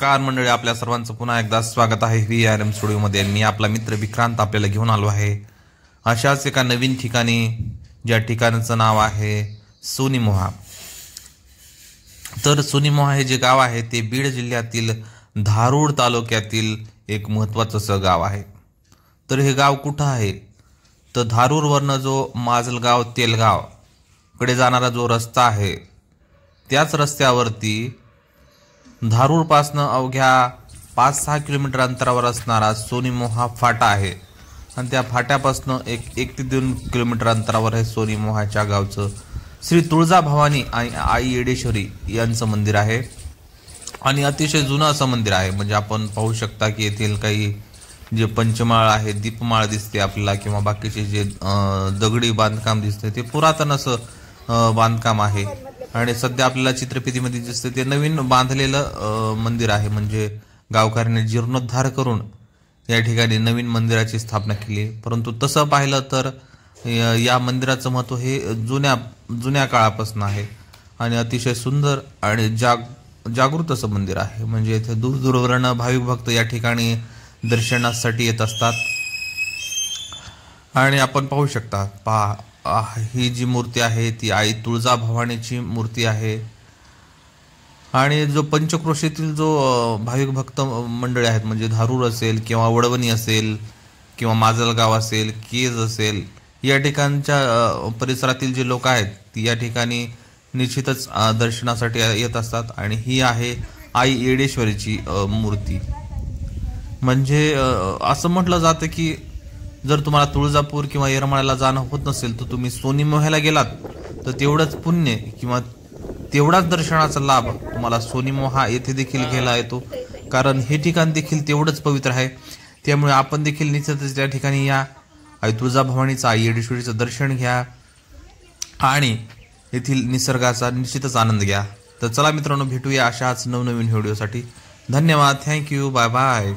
नमस्कार मंडळी, आपल्या सर्वांचं पुन्हा एकदा स्वागत आहे VRM स्टुडिओमध्ये। मी आपला मित्र विक्रांत आपल्याला घेऊन आलो आहे अशाच एका नवीन ठिकाणी, ज्या ठिकाणाचं नाव आहे सोनीमोहा। तर सोनीमोहा हे जे गाव आहे ते बीड जिल्ह्यातील धारूर तालुक्यातील एक महत्त्वाचं गाव आहे। तर हे गाव कुठं आहे तर धारूरवरनं जो माजलगाव तेलगाव कडे जाणारा जो रस्ता आहे त्याच रस्त्यावरती धारूरपासनं अवघ्या 5-6 किलोमीटर अंतरावर असणारा सोनीमोहा फाटा आहे आणि त्या फाट्यापासनं 1 ते 2 किलोमीटर अंतरावर आहे सोनीमोहाच्या गावचं श्री तुळजाभवानी आई येडेश्वरी यांचं मंदिर आहे आणि अतिशय जुनं असं मंदिर आहे। म्हणजे आपण पाहू शकता की येथील काही जे पंचमाळ आहे, दीपमाळ दिसते आपल्याला किंवा बाकीचे जे दगडी बांधकाम दिसते ते पुरातन असं बांधकाम आहे आणि सध्या आपल्याला चित्रफितीमध्ये दिसते ते नवीन बांधलेलं मंदिर आहे। म्हणजे गावकऱ्यांनी जीर्णोद्धार करून या ठिकाणी नवीन मंदिराची स्थापना केली। परंतु तसं पाहिलं तर या मंदिराचं महत्त्व हे जुन्या काळापासून आहे आणि अतिशय सुंदर आणि जागृत असं मंदिर आहे। म्हणजे इथे दूरदूरवरून भाविक भक्त या ठिकाणी दर्शनासाठी येत असतात आणि आपण पाहू शकता ही जी मूर्ती आहे ती आई तुळजाभवानीची मूर्ती आहे आणि जो पंचक्रोशीतील जो भाविक भक्त मंडळी आहेत, म्हणजे धारूर असेल किंवा वडवणी असेल किंवा माजलगाव असेल, केज असेल, या ठिकाणच्या परिसरातील जे लोक आहेत ती या ठिकाणी निश्चितच दर्शनासाठी येत असतात आणि ही आहे आई येडेश्वरीची मूर्ती। म्हणजे असं म्हटलं जातं की जर तुम्हाला तुळजापूर किंवा येरमाळ्याला जाणं होत नसेल तर तुम्ही सोनीमोह्याला गेलात तर तेवढंच पुण्य किंवा तेवढाच दर्शनाचा लाभ तुम्हाला सोनीमोहा येथे देखील घ्यायला येतो, कारण हे ठिकाण देखील तेवढंच पवित्र आहे। त्यामुळे आपण देखील निश्चितच त्या ठिकाणी या आई तुळजाभवानीचा, आई येडेश्वरीचं दर्शन घ्या आणि येथील निसर्गाचा निश्चितच आनंद घ्या। तर चला मित्रांनो, भेटूया अशाच नवनवीन व्हिडिओसाठी। धन्यवाद, थँक्यू, बाय बाय।